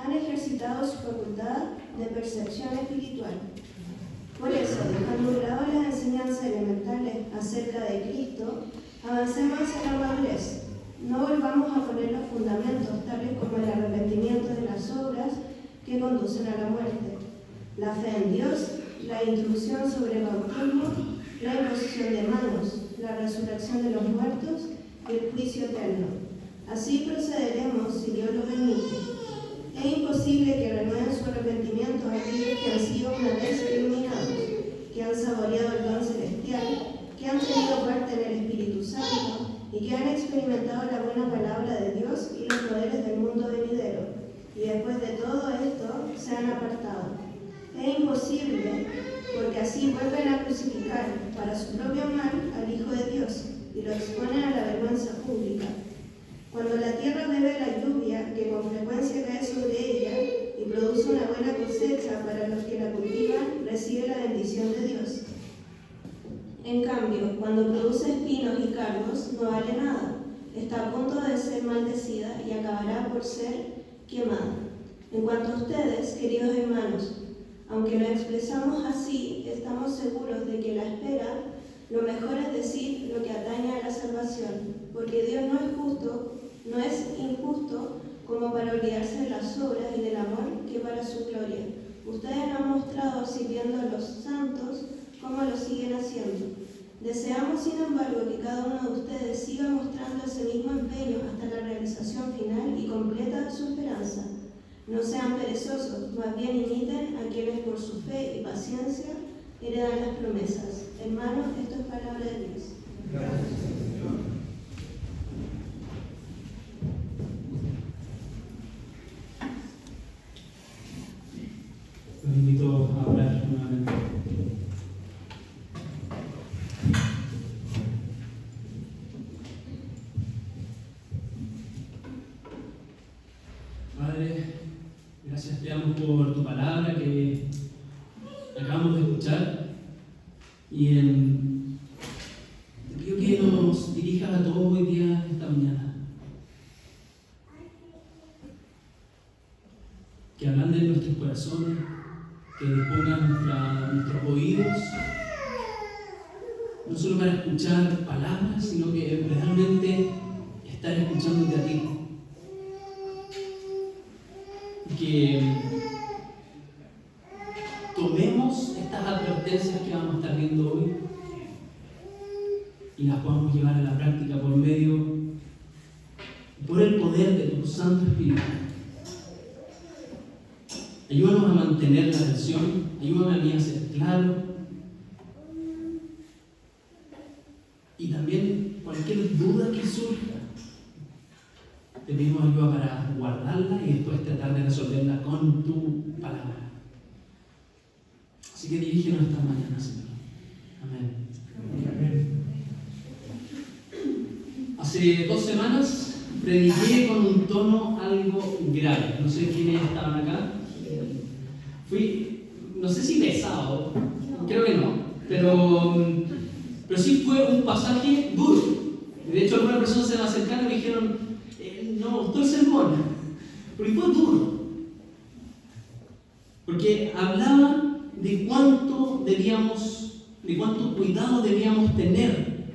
han ejercitado su facultad de percepción espiritual. Por eso, dejando de lado las enseñanzas elementales acerca de Cristo, avancemos hacia la madurez. No volvamos a poner los fundamentos, tales como el arrepentimiento de las obras que conducen a la muerte, la fe en Dios, la instrucción sobre el bautismo, la imposición de manos, la resurrección de los muertos y el juicio eterno. Así procederemos si Dios lo permite. Es imposible que renueven su arrepentimiento a aquellos que han sido una vez iluminados, que han saboreado el don celestial, que han tenido parte en el Espíritu Santo y que han experimentado la buena palabra de Dios y los poderes del mundo venidero, y después de todo esto se han apartado. Es imposible, porque así vuelven a crucificar para su propio mal al Hijo de Dios y lo exponen a la vergüenza pública. Cuando la tierra bebe la lluvia que con frecuencia cae sobre ella y produce una buena cosecha para los que la cultivan, recibe la bendición de Dios. En cambio, cuando produce espinos y cardos, no vale nada. Está a punto de ser maldecida y acabará por ser quemada. En cuanto a ustedes, queridos hermanos, aunque lo expresamos así, estamos seguros de que la espera, lo mejor es decir lo que atañe a la salvación, porque Dios no es injusto como para olvidarse de las obras y del amor que para su gloria. Ustedes lo han mostrado sirviendo a los santos como lo siguen haciendo. Deseamos, sin embargo, que cada uno de ustedes siga mostrando ese mismo empeño hasta la realización final y completa de su esperanza. No sean perezosos, más bien imiten a quienes por su fe y paciencia heredan las promesas. Hermanos, esto es palabra de Dios. Gracias, Señor. Los invito a orar nuevamente. Padre, gracias te damos por tu palabra que acabamos de escuchar y te pido que nos dirijas a todos hoy día esta mañana. Que ablanden nuestros corazones, que dispongan nuestros oídos, no solo para escuchar palabras, sino que realmente estar escuchándote a ti. Que tomemos estas advertencias que vamos a estar viendo hoy y las podamos llevar a la práctica por el poder de tu Santo Espíritu. Ayúdanos a mantener la atención, ayúdame a mí a ser claro y también cualquier duda que surja, te pedimos ayuda para guardarla y después tratar de resolverla con tu palabra. Así que dirígenos esta mañana, Señor. Amén. Amén. Hace 2 semanas prediqué con un tono algo grave. No sé quiénes estaban acá. Fui, no sé si pesado, creo que no, pero sí fue un pasaje duro. De hecho, algunas personas se me acercaron y me dijeron, no, estoy sermón, porque fue duro. Porque hablaba de cuánto cuidado debíamos tener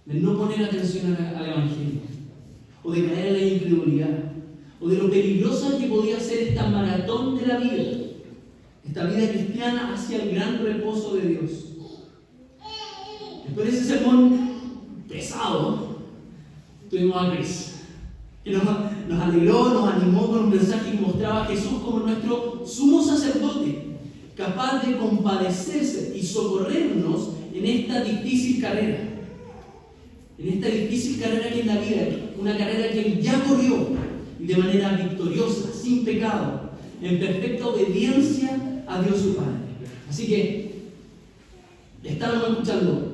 de no poner atención al Evangelio, o de caer en la incredulidad, o de lo peligrosa que podía ser esta maratón de la vida, esta vida cristiana hacia el gran reposo de Dios. Después de ese sermón pesado, tuvimos a Chris, que nos alegró, nos animó con un mensaje que mostraba a Jesús como nuestro sumo sacerdote, capaz de compadecerse y socorrernos en esta difícil carrera. En esta difícil carrera que es la vida, una carrera que Él ya corrió y de manera victoriosa, sin pecado, en perfecta obediencia a Dios su Padre. Así que estábamos escuchando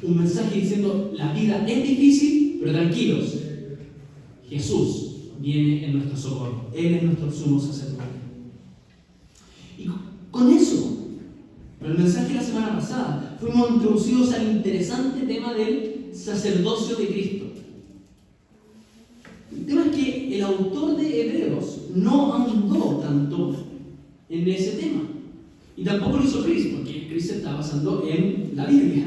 un mensaje diciendo: la vida es difícil, pero tranquilos, Jesús viene en nuestro socorro. Él es nuestro sumo sacerdote. Y con eso, con el mensaje de la semana pasada, fuimos introducidos al interesante tema del sacerdocio de Cristo. El tema es que el autor de Hebreos no ahondó tanto en ese tema. Y tampoco lo hizo Chris, porque Chris se está basando en la Biblia.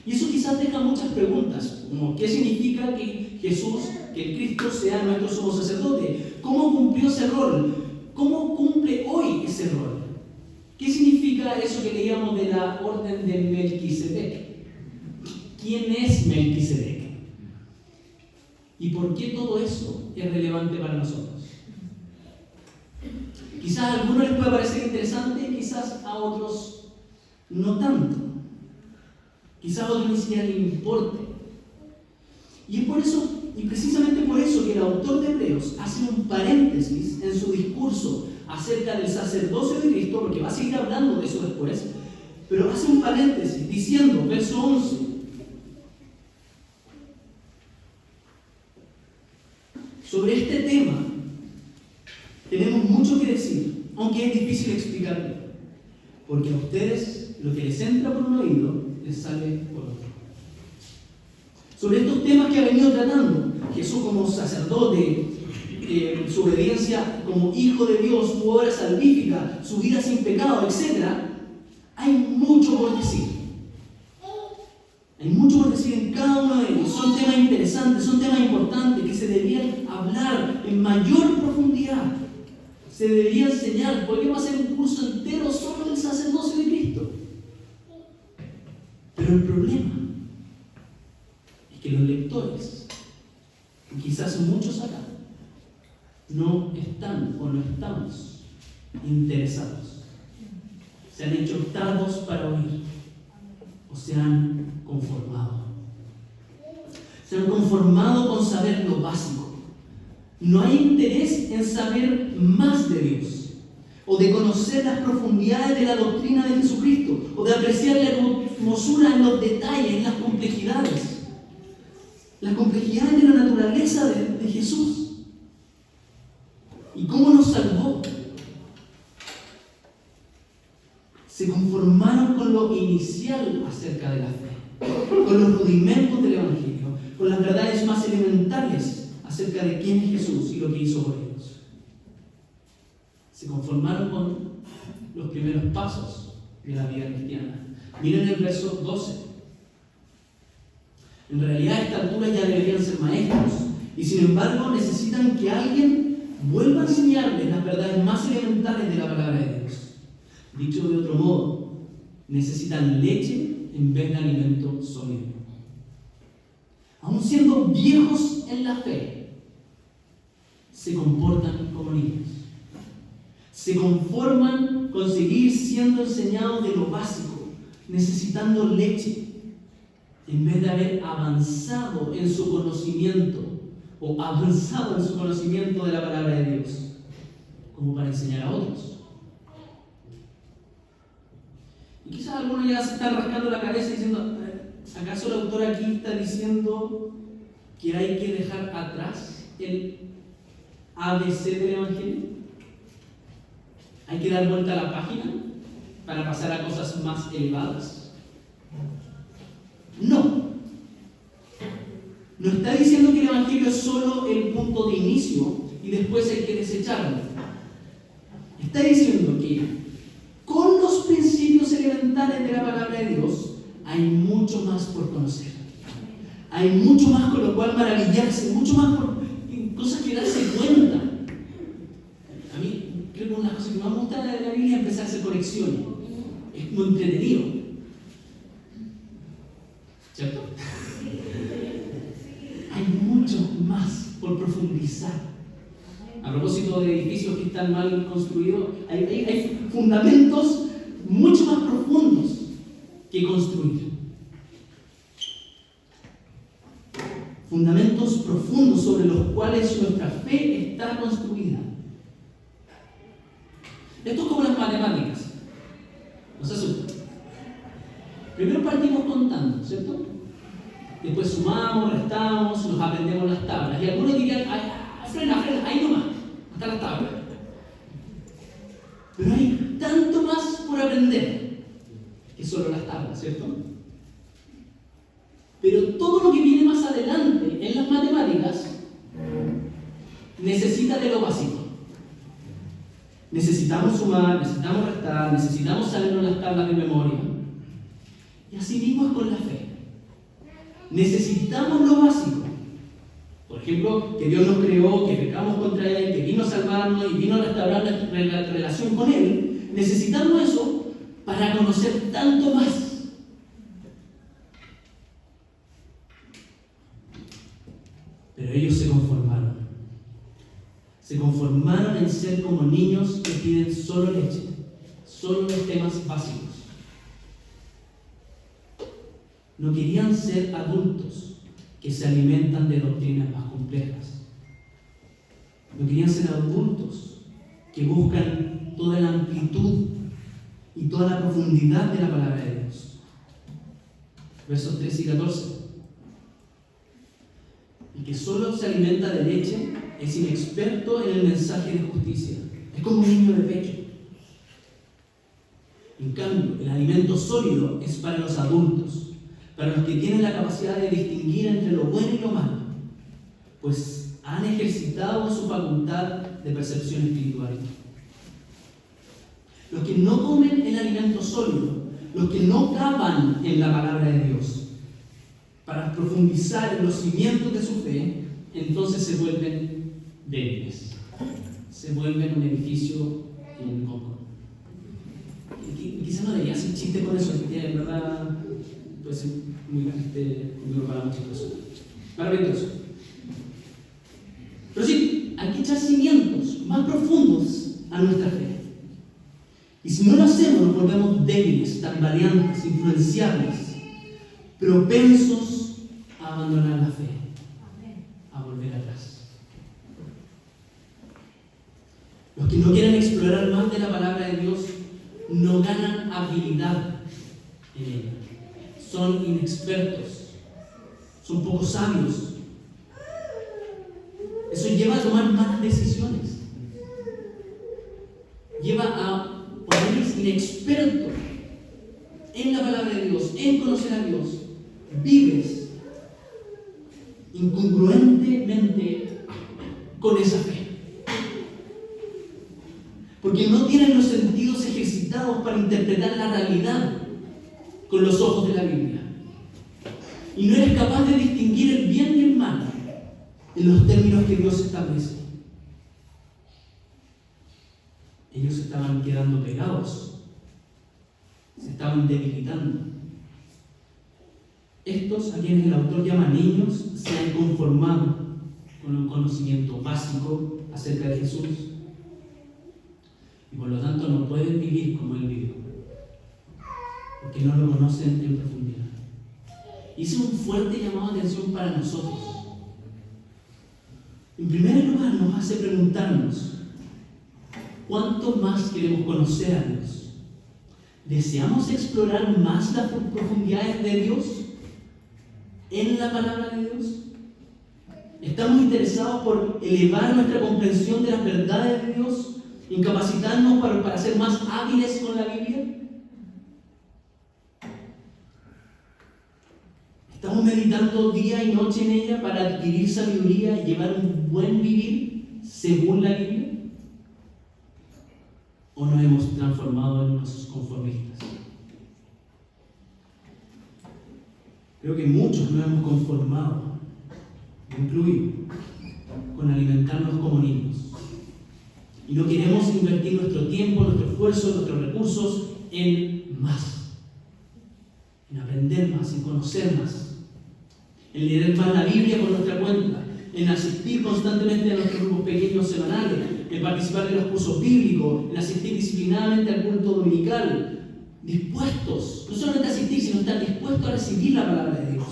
Y eso quizás deja muchas preguntas, como ¿qué significa que el Cristo sea nuestro sumo sacerdote? ¿Cómo cumplió ese rol? ¿Cómo cumple hoy ese rol? ¿Qué significa eso que leíamos de la orden de Melquisedec? ¿Quién es Melquisedec? ¿Y por qué todo eso es relevante para nosotros? Quizás a algunos les puede parecer interesante, quizás a otros no tanto. Quizás a otros ni siquiera les importe. Y es por eso, y precisamente por eso, que el autor de Hebreos hace un paréntesis en su discurso acerca del sacerdocio de Cristo, porque va a seguir hablando de eso después, pero hace un paréntesis diciendo, verso 11, sobre este tema tenemos mucho que decir, aunque es difícil explicarlo, porque a ustedes lo que les entra por un oído les sale por otro. Sobre estos temas que ha venido tratando Jesús como sacerdote, su obediencia como hijo de Dios, su obra salvífica, su vida sin pecado, etc., hay mucho por decir. Hay mucho por decir en cada uno de ellos. Son temas interesantes, son temas importantes que se deberían hablar en mayor profundidad. Se debería enseñar. Podríamos hacer un curso entero solo del sacerdocio de Cristo. Pero el problema es que los lectores, y quizás muchos acá, no están o no estamos interesados. Se han hecho tardos para oír o se han conformado. Se han conformado con saber lo básico. No hay interés en saber más de Dios o de conocer las profundidades de la doctrina de Jesucristo o de apreciar la hermosura en los detalles, en las complejidades de la naturaleza de Jesús. ¿Y cómo nos salvó? Se conformaron con lo inicial acerca de la fe, con los rudimentos del Evangelio, con las verdades más elementales acerca de quién es Jesús y lo que hizo por ellos. Se conformaron con los primeros pasos de la vida cristiana. Miren el verso 12. En realidad a esta altura ya deberían ser maestros y sin embargo necesitan que alguien vuelva a enseñarles las verdades más elementales de la palabra de Dios. Dicho de otro modo, necesitan leche en vez de alimento sólido. Aun siendo viejos en la fe, se comportan como niños. Se conforman con seguir siendo enseñados de lo básico, necesitando leche, en vez de haber avanzado en su conocimiento o avanzado en su conocimiento de la palabra de Dios, como para enseñar a otros. Y quizás algunos ya se están rascando la cabeza diciendo, ¿acaso el autor aquí está diciendo que hay que dejar atrás el ABC del Evangelio? ¿Hay que dar vuelta a la página para pasar a cosas más elevadas? No. No está diciendo que el Evangelio es solo el punto de inicio y después hay que desecharlo. Está diciendo que con los principios elementales de la palabra de Dios hay mucho más por conocer. Hay mucho más con lo cual maravillarse, mucho más por cosas que darse cuenta. A mí, creo que una de las cosas que más me gusta de la Biblia es empezar a hacer conexiones. Es muy entretenido. ¿Cierto? Hay mucho más por profundizar. A propósito de edificios que están mal construidos, hay fundamentos mucho más profundos que construir. Fundamentos profundos sobre los cuales nuestra fe está construida. Esto es como las matemáticas. No se asusten. Primero partimos contando, ¿cierto? Después sumamos, restamos, nos aprendemos las tablas. Y algunos dirían, frena, ahí nomás, hasta las tablas. Pero hay tanto más por aprender que solo las tablas, ¿cierto? Pero todo lo que viene más adelante en las matemáticas necesita de lo básico. necesitamos sumar, necesitamos restar, necesitamos sabernos las tablas de memoria. Y así mismo es con la fe. Necesitamos lo básico. Por ejemplo, que Dios nos creó, que pecamos contra Él, que vino a salvarnos y vino a restaurar la relación con Él. Necesitamos eso para conocer tanto más. Pero ellos se conformaron. Se conformaron en ser como niños que piden solo leche, solo los temas básicos. No querían ser adultos que se alimentan de doctrinas más complejas. No querían ser adultos que buscan toda la amplitud y toda la profundidad de la palabra de Dios. Versos 13 y 14. El que solo se alimenta de leche es inexperto en el mensaje de justicia. Es como un niño de pecho. En cambio, el alimento sólido es para los adultos, para los que tienen la capacidad de distinguir entre lo bueno y lo malo, pues han ejercitado su facultad de percepción espiritual. Los que no comen el alimento sólido, los que no cavan en la palabra de Dios, para profundizar en los cimientos de su fe, entonces se vuelven débiles, se vuelven un edificio en coco. Quizás no debería hacer chiste con eso, porque en verdad puede ser muy duro para muchas personas. Maravilloso. Pero sí, hay que echar cimientos más profundos a nuestra fe. Y si no lo hacemos, nos volvemos débiles, tambaleantes, influenciables, propensos a abandonar la fe, a volver atrás. Los que no quieren explorar más de la palabra de Dios no ganan habilidad en ella. Son inexpertos, son poco sabios. Eso lleva a tomar malas decisiones. Lleva a ponerse inexperto en la palabra de Dios, en conocer a Dios. Vives incongruentemente con esa fe. Porque no tienes los sentidos ejercitados para interpretar la realidad con los ojos de la Biblia. Y no eres capaz de distinguir el bien y el mal en los términos que Dios establece. Ellos estaban quedando pegados, se estaban debilitando. Estos, a quienes el autor llama niños, se han conformado con un conocimiento básico acerca de Jesús y por lo tanto no pueden vivir como Él vivió, porque no lo conocen en profundidad. Y es un fuerte llamado de atención para nosotros. En primer lugar, nos hace preguntarnos: ¿cuánto más queremos conocer a Dios? ¿Deseamos explorar más las profundidades de Dios en la palabra de Dios? ¿Estamos interesados por elevar nuestra comprensión de las verdades de Dios? ¿Incapacitarnos para ser más hábiles con la Biblia? ¿Estamos meditando día y noche en ella para adquirir sabiduría y llevar un buen vivir según la Biblia? ¿O nos hemos transformado en unos conformistas? Creo que muchos nos hemos conformado, incluido, con alimentarnos como niños. Y no queremos invertir nuestro tiempo, nuestro esfuerzo, nuestros recursos en más, en aprender más, en conocer más, en leer más la Biblia por nuestra cuenta, en asistir constantemente a nuestros grupos pequeños semanales, en participar de los cursos bíblicos, en asistir disciplinadamente al culto dominical, dispuestos, no solamente a asistir, sino estar dispuestos a recibir la palabra de Dios.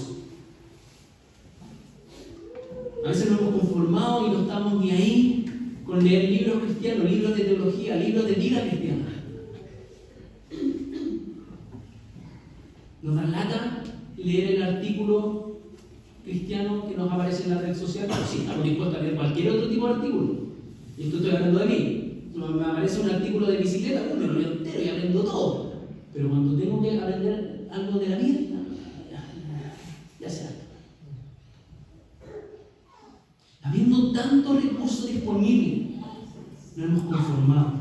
A veces nos hemos conformado y no estamos ni ahí con leer libros cristianos, libros de teología, libros de vida cristiana. Nos da lata leer el artículo cristiano que nos aparece en la red social, pero sí, estamos dispuestos a leer cualquier otro tipo de artículo. Y esto estoy hablando de mí. Me aparece un artículo de bicicleta, me lo leo entero y aprendo todo. Pero cuando tengo que aprender algo de la vida, ya se harta. Habiendo tantos recursos disponibles, nos hemos conformado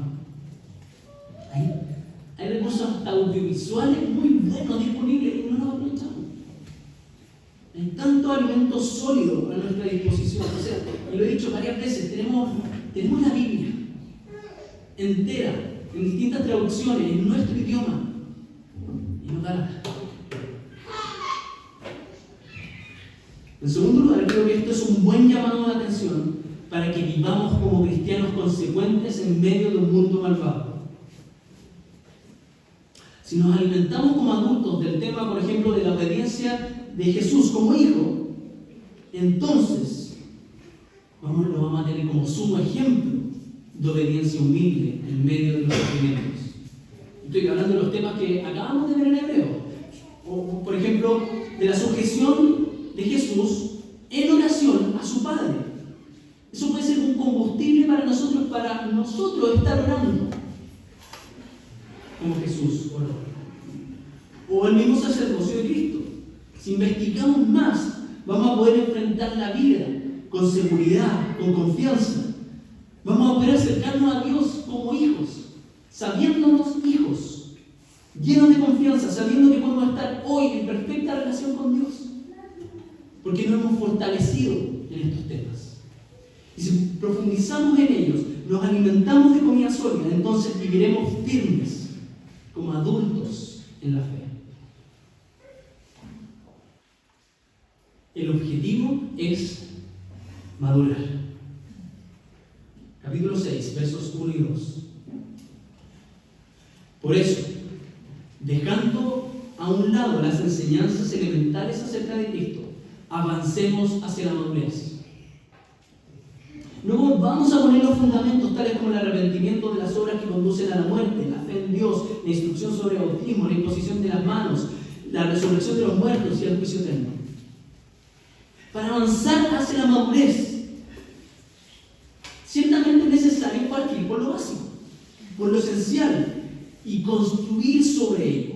audiovisuales muy buenos disponibles y no los aprovechamos. Hay tanto alimento sólido a nuestra disposición. O sea, y lo he dicho varias veces, tenemos la Biblia entera, en distintas traducciones, en nuestro idioma. Y nos da la... En segundo lugar, creo que esto es un buen llamado de atención para que vivamos como cristianos consecuentes en medio de un mundo malvado. Si nos alimentamos como adultos del tema, por ejemplo, de la obediencia de Jesús como hijo, entonces lo vamos a tener como sumo ejemplo de obediencia humilde en medio de los sufrimientos. Estoy hablando de los temas que acabamos de ver en Hebreo, o por ejemplo, de la sujeción de Jesús en oración a su Padre. Eso puede ser un combustible para nosotros estar orando como Jesús oró. O el mismo sacerdocio de Cristo. Si investigamos más, vamos a poder enfrentar la vida con seguridad, con confianza. Vamos a poder acercarnos a Dios como hijos, sabiéndonos hijos, llenos de confianza, sabiendo que podemos estar hoy en perfecta relación con Dios, porque nos hemos fortalecido en estos temas. Y si profundizamos en ellos, nos alimentamos de comida sólida, entonces viviremos firmes como adultos en la fe. El objetivo es madurar. Capítulo 6, versos 1 y 2. Por eso, dejando a un lado las enseñanzas elementales acerca de Cristo, avancemos hacia la madurez. No vamos a poner los fundamentos tales como el arrepentimiento de las obras que conducen a la muerte, la fe en Dios, la instrucción sobre el bautismo, la imposición de las manos, la resurrección de los muertos y el juicio eterno. Para avanzar hacia la madurez, ciertamente es necesario partir por lo básico, por lo esencial, y construir sobre ello,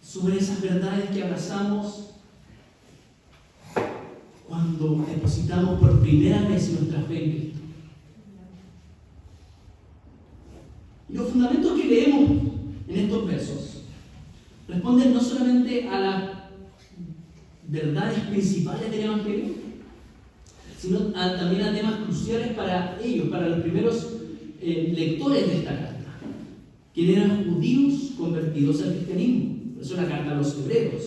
sobre esas verdades que abrazamos cuando depositamos por primera vez nuestra fe en Cristo. Y los fundamentos que leemos en estos versos responden no solamente a las verdades principales del Evangelio, sino también a temas cruciales para ellos, para los primeros lectores de esta carta, quienes eran judíos convertidos al cristianismo. Por eso la carta a los hebreos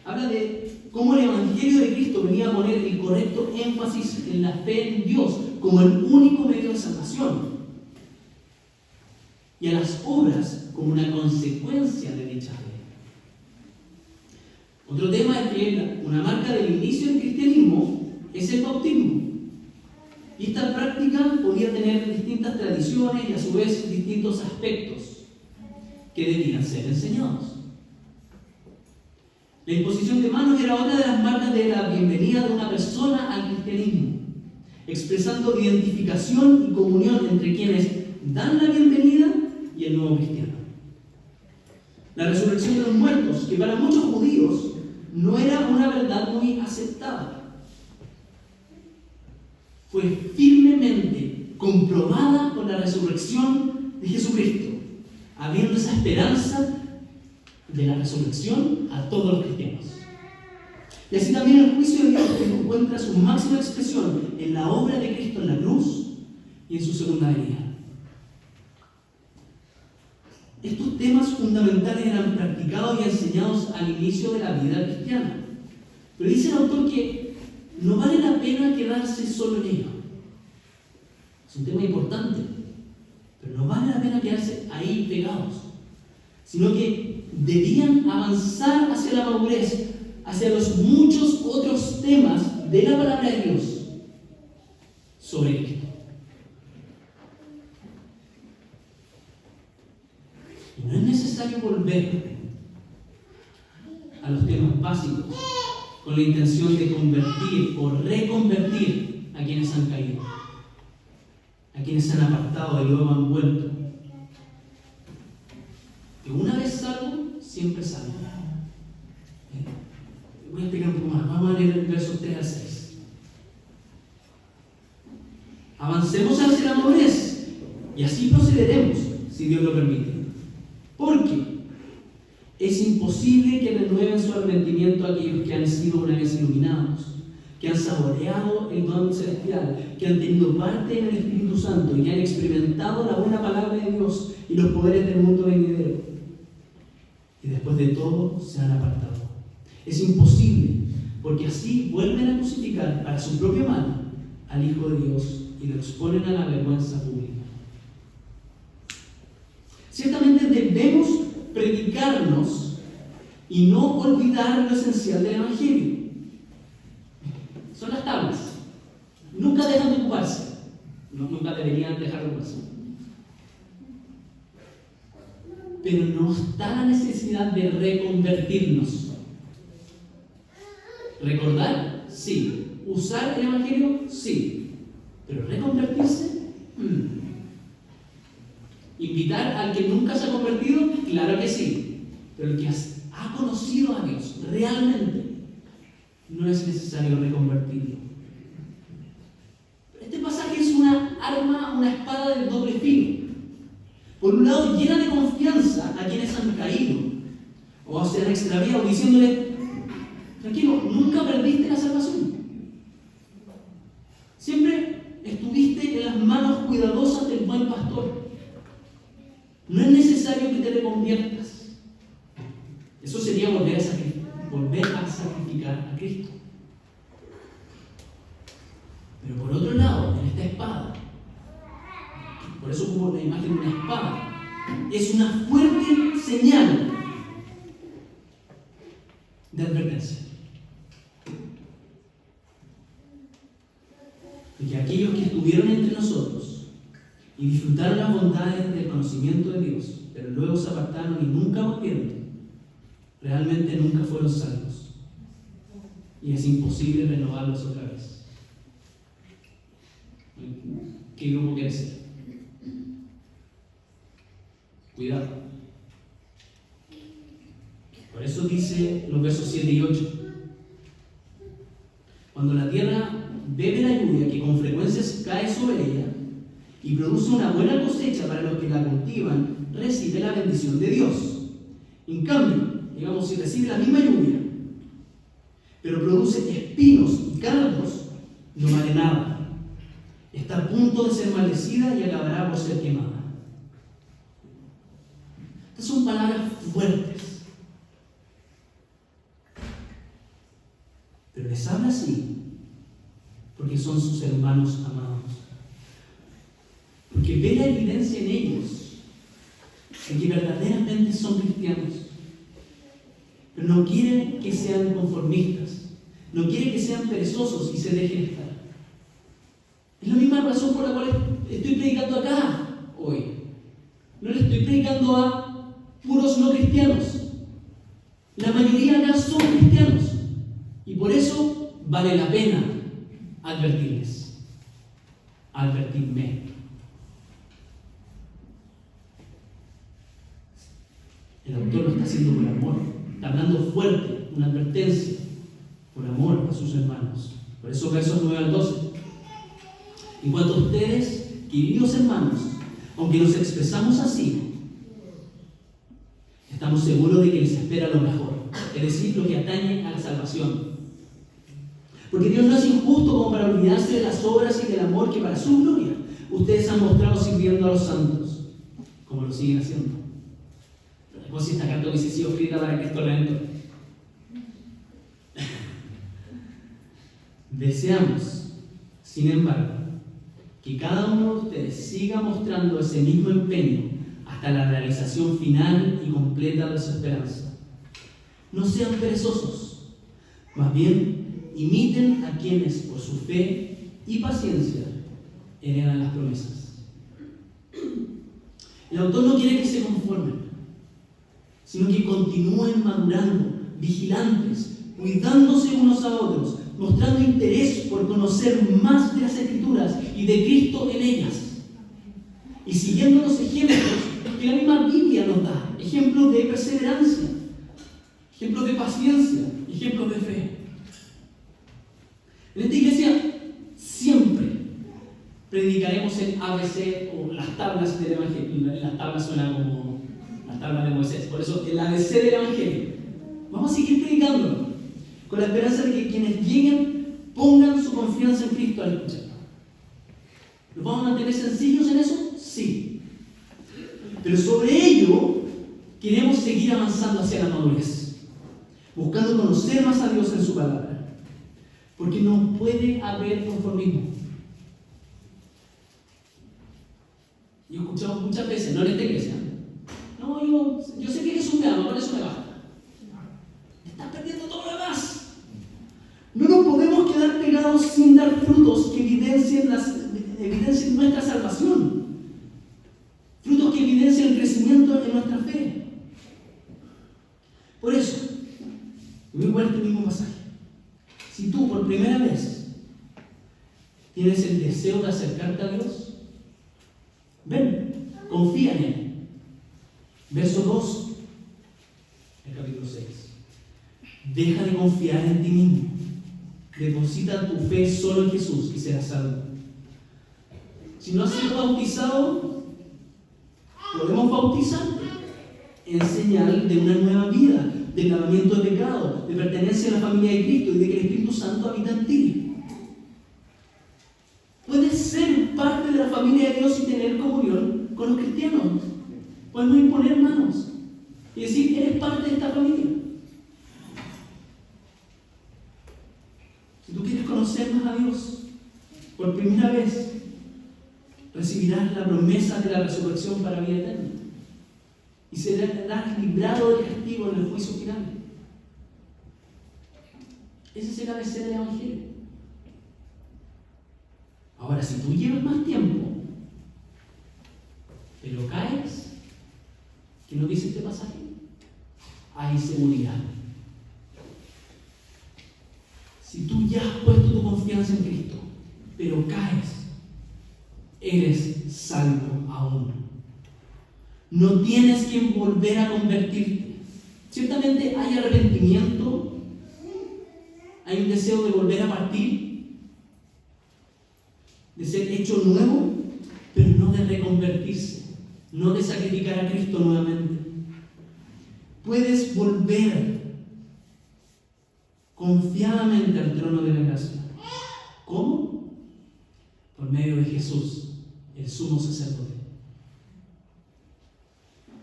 habla de cómo el Evangelio de Cristo venía a poner el correcto énfasis en la fe en Dios como el único medio de salvación, y a las obras como una consecuencia de dicha fe. Otro tema es que una marca del inicio del cristianismo es el bautismo. Y esta práctica podía tener distintas tradiciones y a su vez distintos aspectos que debían ser enseñados. La imposición de manos era otra de las marcas de la bienvenida de una persona al cristianismo, expresando identificación y comunión entre quienes dan la bienvenida y el nuevo cristiano. La resurrección de los muertos, que para muchos judíos no era una verdad muy aceptada, fue firmemente comprobada por la resurrección de Jesucristo, habiendo esa esperanza de la resurrección a todos los cristianos. Y así también el juicio de Dios, que encuentra su máxima expresión en la obra de Cristo en la cruz y en su segunda venida. Estos temas fundamentales eran practicados y enseñados al inicio de la vida cristiana. Pero dice el autor que no vale la pena quedarse solo en ello. Es un tema importante, pero no vale la pena quedarse ahí pegados, sino que debían avanzar hacia la madurez, hacia los muchos otros temas de la palabra de Dios sobre Cristo. Y no es necesario volver a los temas básicos con la intención de convertir o reconvertir a quienes han caído, a quienes se han apartado y luego han vuelto. Que una vez salvo, siempre salvo. Voy a explicar un poco más. Vamos a leer el verso 3 al 6. Avancemos hacia la madurez y así procederemos, si Dios lo permite. Porque imposible que renueven su arrepentimiento a aquellos que han sido una vez iluminados, que han saboreado el don celestial, que han tenido parte en el Espíritu Santo y que han experimentado la buena palabra de Dios y los poderes del mundo venidero. Y después de todo se han apartado. Es imposible, porque así vuelven a crucificar para su propio mal al Hijo de Dios y lo exponen a la vergüenza pública. Ciertamente debemos predicarnos y no olvidar lo esencial del Evangelio. Son las tablas. Nunca dejan de ocuparse. Nunca deberían dejar de ocuparse. Pero no está la necesidad de reconvertirnos. ¿Recordar? Sí. ¿Usar el Evangelio? Sí. ¿Pero reconvertirse? ¿Invitar al que nunca se ha convertido? Claro que sí. Pero el que ha conocido a Dios realmente, no es necesario reconvertirlo. Este pasaje es una arma, una espada de doble filo. Por un lado, llena de confianza a quienes han caído o se han extraviado, diciéndole: tranquilo, nunca perdiste la salvación. Siempre estuviste en las manos cuidadosas del buen pastor. No es necesario que te reconviertas. Eso sería volver a sacrificar a Cristo. Pero por otro lado, en esta espada, por eso ocupo la imagen de una espada, es una fuerte señal de advertencia. De que aquellos que estuvieron entre nosotros y disfrutaron las bondades del conocimiento de Dios, pero luego se apartaron y nunca volvieron, realmente nunca fueron salvos. Y es imposible renovarlos otra vez. ¿Qué grupo quiere ser? Cuidado. Por eso dice los versos 7 y 8. Cuando la tierra bebe la lluvia que con frecuencia cae sobre ella y produce una buena cosecha para los que la cultivan, recibe la bendición de Dios. En cambio, digamos, si recibe la misma lluvia, pero produce espinos y cardos, no vale nada. Está a punto de ser maldecida y acabará por ser quemada. Estas son palabras fuertes. Pero les habla así porque son sus hermanos amados. Porque ve la evidencia en ellos de que verdaderamente son cristianos. Pero no quiere que sean conformistas. No quiere que sean perezosos y se dejen estar. Es la misma razón por la cual estoy predicando acá hoy. No le estoy predicando a puros no cristianos. La mayoría acá son cristianos. Y por eso vale la pena advertirles. Advertirme. El autor lo está haciendo por amor. Está hablando fuerte, una advertencia, por amor a sus hermanos. Por eso versos 9 al 12. En cuanto a ustedes, queridos hermanos, aunque nos expresamos así, estamos seguros de que les espera lo mejor, es decir, lo que atañe a la salvación. Porque Dios no es injusto como para olvidarse de las obras y del amor que para su gloria ustedes han mostrado sirviendo a los santos, como lo siguen haciendo. Después, si esta carta hubiese sido escrita para Cristo lento. Deseamos, sin embargo, que cada uno de ustedes siga mostrando ese mismo empeño hasta la realización final y completa de su esperanza. No sean perezosos, más bien imiten a quienes por su fe y paciencia heredan las promesas. El autor no quiere que se conformen, sino que continúen madurando, vigilantes, cuidándose unos a otros, mostrando interés por conocer más de las Escrituras y de Cristo en ellas, y siguiendo los ejemplos que la misma Biblia nos da, ejemplos de perseverancia, ejemplos de paciencia, ejemplos de fe. En esta iglesia siempre predicaremos en ABC o las tablas del Evangelio. Las tablas suenan como las tablas de Moisés, por eso el ABC del Evangelio. Vamos a seguir predicando con la esperanza de que quienes lleguen pongan su confianza en Cristo al escuchar. ¿Nos vamos a mantener sencillos en eso? Sí. Pero sobre ello queremos seguir avanzando hacia la madurez, buscando conocer más a Dios en su palabra, porque no puede haber conformismo. Yo he escuchado muchas veces, no en esta iglesia, no, yo sé que Jesús me ama, por eso me basta. Estás perdiendo todo lo demás. No nos podemos quedar pegados sin dar frutos que evidencien nuestra salvación, frutos que evidencien el crecimiento en nuestra fe. Por eso, voy a poner este mismo pasaje. Si tú por primera vez tienes el deseo de acercarte a Dios, ven, confía en Él. Verso 2, el capítulo 6. Deja de confiar en ti mismo. Deposita tu fe solo en Jesús y serás salvo. Si no has sido bautizado, podemos bautizarte en señal de una nueva vida, de lavamiento de pecado, de pertenencia a la familia de Cristo y de que el Espíritu Santo habita en ti. Puedes ser parte de la familia de Dios y tener comunión con los cristianos. Podemos imponer manos y decir, eres parte de esta familia. Si tú quieres conocer más a Dios, por primera vez recibirás la promesa de la resurrección para vida eterna y serás librado del castigo en el juicio final. Ese es el ABC del Evangelio. Ahora, si tú llevas más tiempo, pero caes, ¿qué nos dice este pasaje? Hay seguridad. Si tú ya has puesto tu confianza en Cristo, pero caes, eres salvo aún. No tienes que volver a convertirte. Ciertamente hay arrepentimiento, hay un deseo de volver a partir, de ser hecho nuevo, pero no de reconvertirse, no de sacrificar a Cristo nuevamente. Puedes volver confiadamente al trono de la gracia. ¿Cómo? Por medio de Jesús, el sumo sacerdote.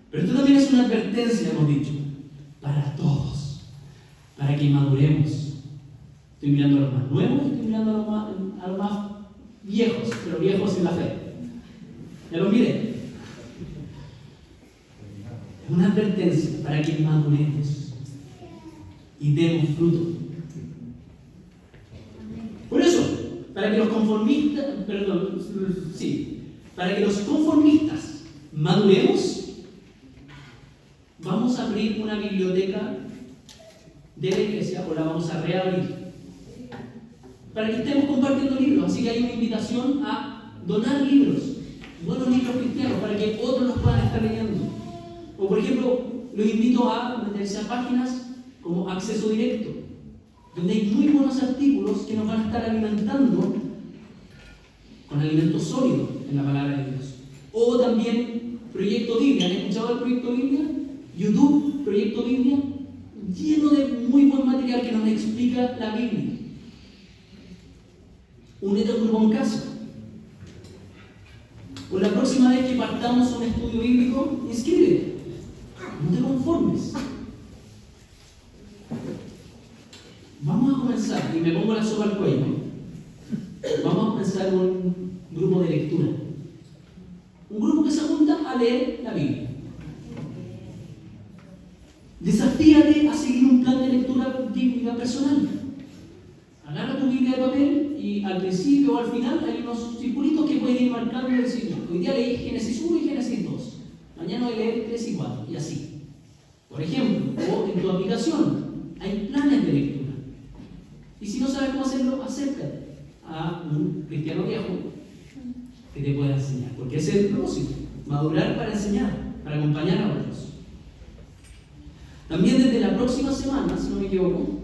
Pero esto también es una advertencia, hemos dicho, para todos, para que maduremos. Estoy mirando a los más nuevos, estoy mirando a los más viejos, pero viejos en la fe. Ya lo miré. Es una advertencia para que maduremos y demos fruto. Por eso, para que los conformistas maduremos, vamos a abrir una biblioteca de la iglesia, o la vamos a reabrir, para que estemos compartiendo libros. Así que hay una invitación a donar libros, buenos libros cristianos, para que otros los puedan estar leyendo. O por ejemplo, los invito a meterse a páginas como Acceso Directo, donde hay muy buenos artículos que nos van a estar alimentando con alimento sólido en la palabra de Dios. O también Proyecto Biblia. ¿Han escuchado el Proyecto Biblia? YouTube, Proyecto Biblia, lleno de muy buen material que nos explica la Biblia. Únete a un grupo en casa. O la próxima vez que partamos un estudio bíblico, inscríbete. No te conformes. Vamos a comenzar, y me pongo la soga al cuello. Vamos a comenzar un grupo de lectura. Un grupo que se junta a leer la Biblia. Desafíate a seguir un plan de lectura bíblica personal. Agarra tu Biblia de papel y al principio o al final hay unos circulitos que puedes ir marcando y decir, hoy día leí Génesis 1 y Génesis 2. Mañana voy a leer 3 y 4 y así. Por ejemplo, o en tu aplicación hay planes de lectura. Y si no sabes cómo hacerlo, acércate a un cristiano viejo que te pueda enseñar. Porque ese es el propósito, madurar para enseñar, para acompañar a otros. También desde la próxima semana, si no me equivoco,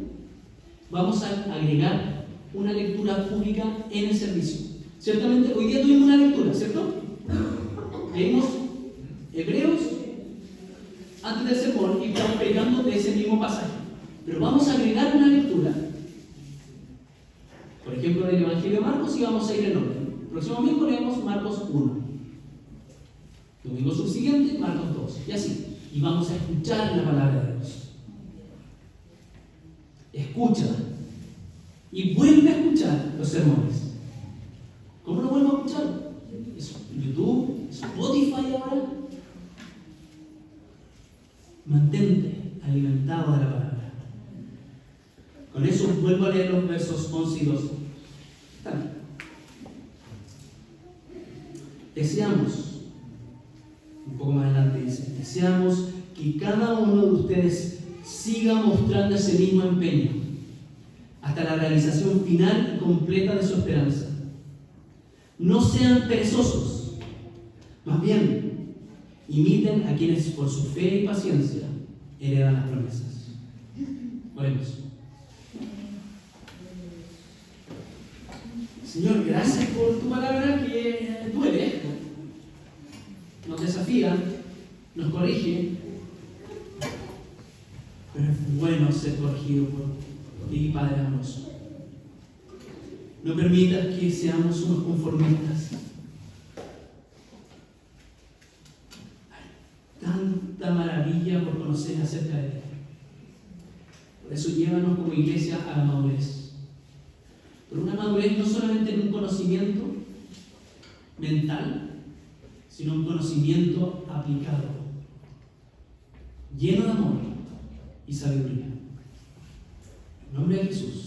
vamos a agregar una lectura pública en el servicio. Ciertamente, hoy día tuvimos una lectura, ¿cierto? Leímos Hebreos antes del sermón y estamos predicando de ese mismo pasaje. Pero vamos a agregar una lectura, por ejemplo, del Evangelio de Marcos, y vamos a ir en orden. El próximo domingo leemos Marcos 1. Domingo subsiguiente, Marcos 2. Y así. Y vamos a escuchar la palabra de Dios. Escucha. Y vuelve a escuchar los sermones. ¿Cómo lo vuelvo a escuchar? ¿Es YouTube? ¿Spotify ahora? Mantente alimentado de la palabra. Con eso vuelvo a leer los versos 11 y 12. Deseamos, un poco más adelante dice, deseamos que cada uno de ustedes siga mostrando ese mismo empeño hasta la realización final y completa de su esperanza. No sean perezosos, más bien, imiten a quienes por su fe y paciencia heredan las promesas. Oremos. Señor, gracias por tu palabra que duele, nos desafía, nos corrige, pero es bueno ser corregido por ti, Padre amoroso. No permitas que seamos unos conformistas. Hay tanta maravilla por conocer acerca de ti. Por eso llévanos como iglesia a la madurez. Pero una madurez no solamente en un conocimiento mental, sino un conocimiento aplicado, lleno de amor y sabiduría. En nombre de Jesús.